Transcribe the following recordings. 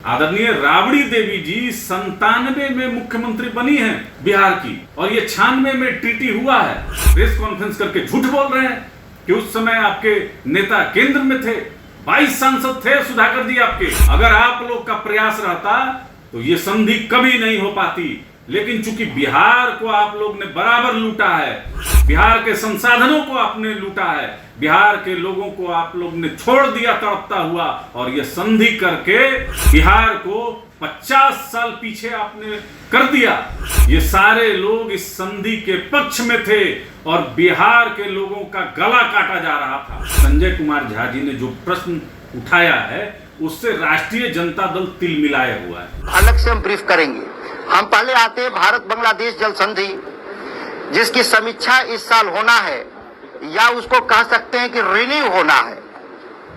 आदरणीय राबड़ी देवी जी 97 में मुख्यमंत्री बनी हैं बिहार की, और ये 96 में टीटी हुआ है। प्रेस कॉन्फ्रेंस करके झूठ बोल रहे हैं कि उस समय आपके नेता केंद्र में थे, 22 सांसद थे सुधाकर जी आपके। अगर आप लोग का प्रयास रहता तो ये संधि कभी नहीं हो पाती, लेकिन चूंकि बिहार को आप लोग ने बराबर लूटा है, बिहार के संसाधनों को आपने लूटा है, बिहार के लोगों को आप लोग ने छोड़ दिया तड़पता हुआ, और ये संधि करके बिहार को 50 साल पीछे आपने कर दिया। ये सारे लोग इस संधि के पक्ष में थे और बिहार के लोगों का गला काटा जा रहा था। संजय कुमार झा जी ने जो प्रश्न उठाया है उससे राष्ट्रीय जनता दल तिलमिलाया हुआ है। अलग से हम ब्रीफ करेंगे। हम पहले आते हैं भारत बांग्लादेश जल संधि, जिसकी समीक्षा इस साल होना है, या उसको कह सकते हैं कि रिन्यू होना है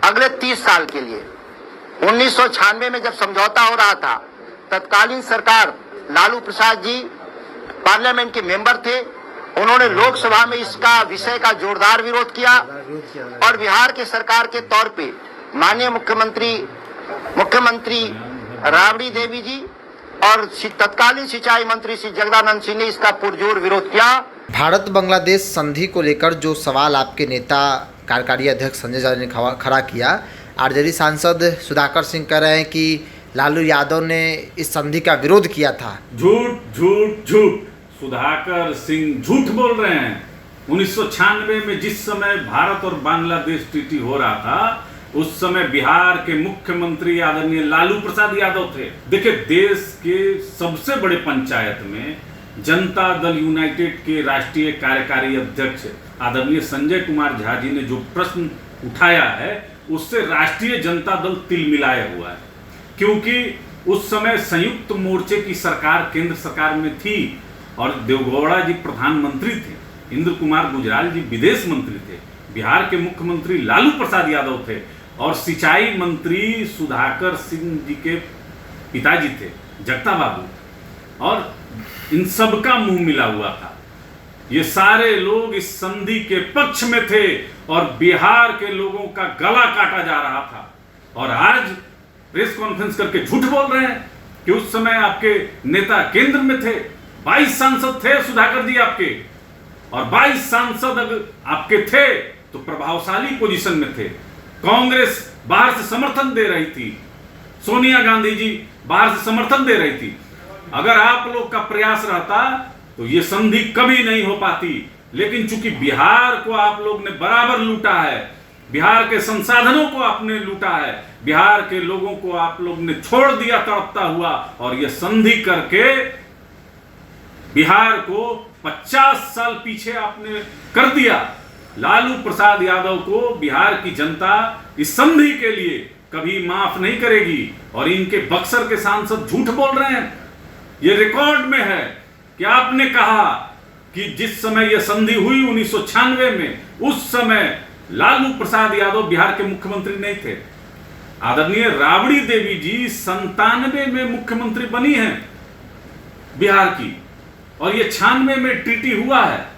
अगले 30 साल के लिए। 1996 में जब समझौता हो रहा था, तत्कालीन सरकार लालू प्रसाद जी पार्लियामेंट के मेंबर थे, उन्होंने लोकसभा में इसका विषय का जोरदार विरोध किया, और बिहार के सरकार के तौर पे माननीय मुख्यमंत्री राबड़ी देवी जी और तत्कालीन सिंचाई मंत्री श्री जगदानंद सिंह ने इसका पुरजोर विरोध किया। भारत बांग्लादेश संधि को लेकर जो सवाल आपके नेता कार्यकारी अध्यक्ष संजय झा ने खड़ा किया, आरजेडी सांसद सुधाकर सिंह कह रहे हैं कि लालू यादव ने इस संधि का विरोध किया था। झूठ झूठ झूठ, सुधाकर सिंह झूठ बोल रहे हैं। 1996 में जिस समय भारत और बांग्लादेश टीटी हो रहा था, उस समय बिहार के मुख्यमंत्री आदरणीय लालू प्रसाद यादव थे। देखिए, देश के सबसे बड़े पंचायत में जनता दल यूनाइटेड के राष्ट्रीय कार्यकारी अध्यक्ष आदरणीय संजय कुमार झा जी ने जो प्रश्न उठाया है उससे राष्ट्रीय जनता दल तिलमिलाया हुआ है, क्योंकि उस समय संयुक्त मोर्चे की सरकार केंद्र सरकार में थी और देवगौड़ा जी प्रधानमंत्री थे, इंद्र कुमार गुजराल जी विदेश मंत्री थे, बिहार के मुख्यमंत्री लालू प्रसाद यादव थे, और सिंचाई मंत्री सुधाकर सिंह जी के पिताजी थे जगता बाबू, और इन सब का मुंह मिला हुआ था। ये सारे लोग इस संधि के पक्ष में थे और बिहार के लोगों का गला काटा जा रहा था, और आज प्रेस कॉन्फ्रेंस करके झूठ बोल रहे हैं कि उस समय आपके नेता केंद्र में थे, 22 सांसद थे सुधाकर जी आपके, और 22 सांसद अगर आपके थे तो प्रभावशाली पोजीशन में थे। कांग्रेस बाहर से समर्थन दे रही थी, सोनिया गांधी जी बाहर से समर्थन दे रही थी। अगर आप लोग का प्रयास रहता तो ये संधि कभी नहीं हो पाती, लेकिन चूंकि बिहार को आप लोग ने बराबर लूटा है, बिहार के संसाधनों को आपने लूटा है, बिहार के लोगों को आप लोग ने छोड़ दिया तड़पता हुआ, और ये संधि करके बिहार को 50 साल पीछे आपने कर दिया। लालू प्रसाद यादव को बिहार की जनता इस संधि के लिए कभी माफ नहीं करेगी, और इनके बक्सर के सांसद झूठ बोल रहे हैं। ये रिकॉर्ड में है कि आपने कहा कि जिस समय यह संधि हुई 1996 में, उस समय लालू प्रसाद यादव बिहार के मुख्यमंत्री नहीं थे। आदरणीय राबड़ी देवी जी 97 में मुख्यमंत्री बनी हैं बिहार की, और ये 96 में टीटी हुआ है।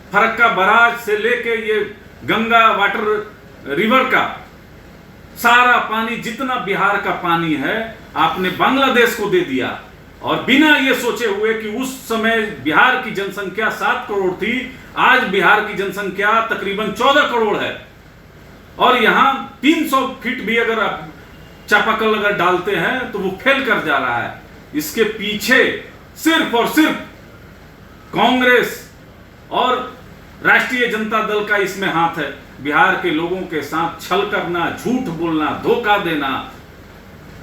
फरक्का बराज से लेके ये गंगा वाटर रिवर का सारा पानी, जितना बिहार का पानी है, आपने बांग्लादेश को दे दिया, और बिना ये सोचे हुए कि उस समय बिहार की जनसंख्या 7 करोड़ थी, आज बिहार की जनसंख्या तकरीबन 14 करोड़ है, और यहां 300 फीट भी अगर आप चापाकल अगर डालते हैं तो वो फेल कर जा रहा है। इसके पीछे सिर्फ और सिर्फ कांग्रेस और राष्ट्रीय जनता दल का इसमें हाथ है। बिहार के लोगों के साथ छल करना, झूठ बोलना, धोखा देना,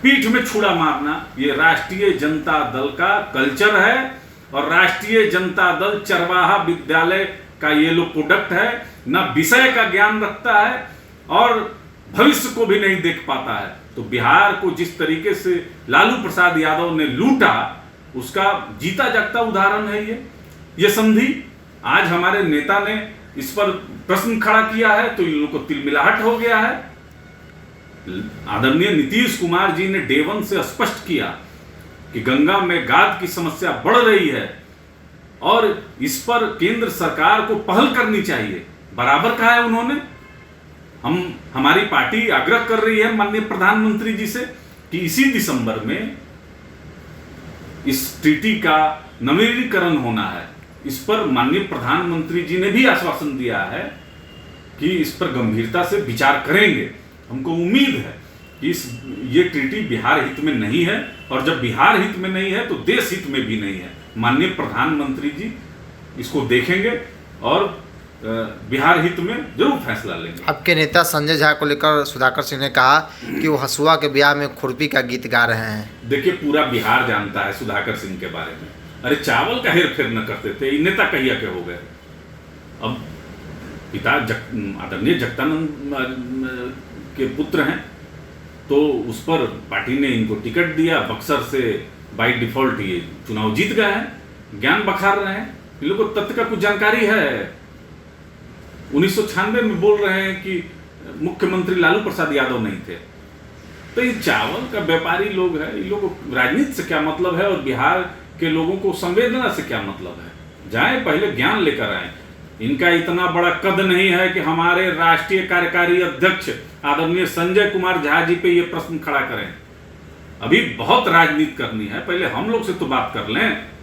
पीठ में छुरा मारना, ये राष्ट्रीय जनता दल का कल्चर है, और राष्ट्रीय जनता दल चरवाहा विद्यालय का ये लोग प्रोडक्ट है। ना विषय का ज्ञान रखता है और भविष्य को भी नहीं देख पाता है। तो बिहार को जिस तरीके से लालू प्रसाद यादव ने लूटा, उसका जीता जागता उदाहरण है ये संधि। आज हमारे नेता ने इस पर प्रश्न खड़ा किया है तो इन लोगों को तिलमिलाहट हो गया है। आदरणीय नीतीश कुमार जी ने डे 1 से स्पष्ट किया कि गंगा में गाद की समस्या बढ़ रही है और इस पर केंद्र सरकार को पहल करनी चाहिए। बराबर कहा है उन्होंने। हमारी पार्टी आग्रह कर रही है माननीय प्रधानमंत्री जी से कि इसी दिसंबर में इस ट्रीटी का नवीनीकरण होना है। इस पर माननीय प्रधानमंत्री जी ने भी आश्वासन दिया है कि इस पर गंभीरता से विचार करेंगे। हमको उम्मीद है कि ये ट्रीटी बिहार हित में नहीं है, और जब बिहार हित में नहीं है तो देश हित में भी नहीं है। माननीय प्रधानमंत्री जी इसको देखेंगे और बिहार हित में जरूर फैसला लेंगे। आपके नेता संजय झा को लेकर सुधाकर सिंह ने कहा कि वो हसुआ के ब्याह में खुरपी का गीत गा रहे हैं। देखिए, पूरा बिहार जानता है सुधाकर सिंह के बारे में। अरे चावल का हेर फेर न करते थे, ये नेता कहिया के हो गए। अब पिता आदरणीय जगदानंद के पुत्र हैं, तो उस पर पार्टी ने इनको टिकट दिया। बक्सर से बाय डिफॉल्ट ये चुनाव जीत गए हैं, ज्ञान बखार रहे हैं। इन लोगों को तथ्य का कुछ जानकारी है। 1996 में बोल रहे हैं कि मुख्यमंत्री लालू प्रसाद यादव नहीं थे। तो ये चावल का व्यापारी लोग हैं, इन लोगों को राजनीति से क्या मतलब है और बिहार के लोगों को संवेदना से क्या मतलब है। जाएं पहले ज्ञान लेकर आए। इनका इतना बड़ा कद नहीं है कि हमारे राष्ट्रीय कार्यकारी अध्यक्ष आदरणीय संजय कुमार झा जी पे ये प्रश्न खड़ा करें। अभी बहुत राजनीति करनी है, पहले हम लोग से तो बात कर लें।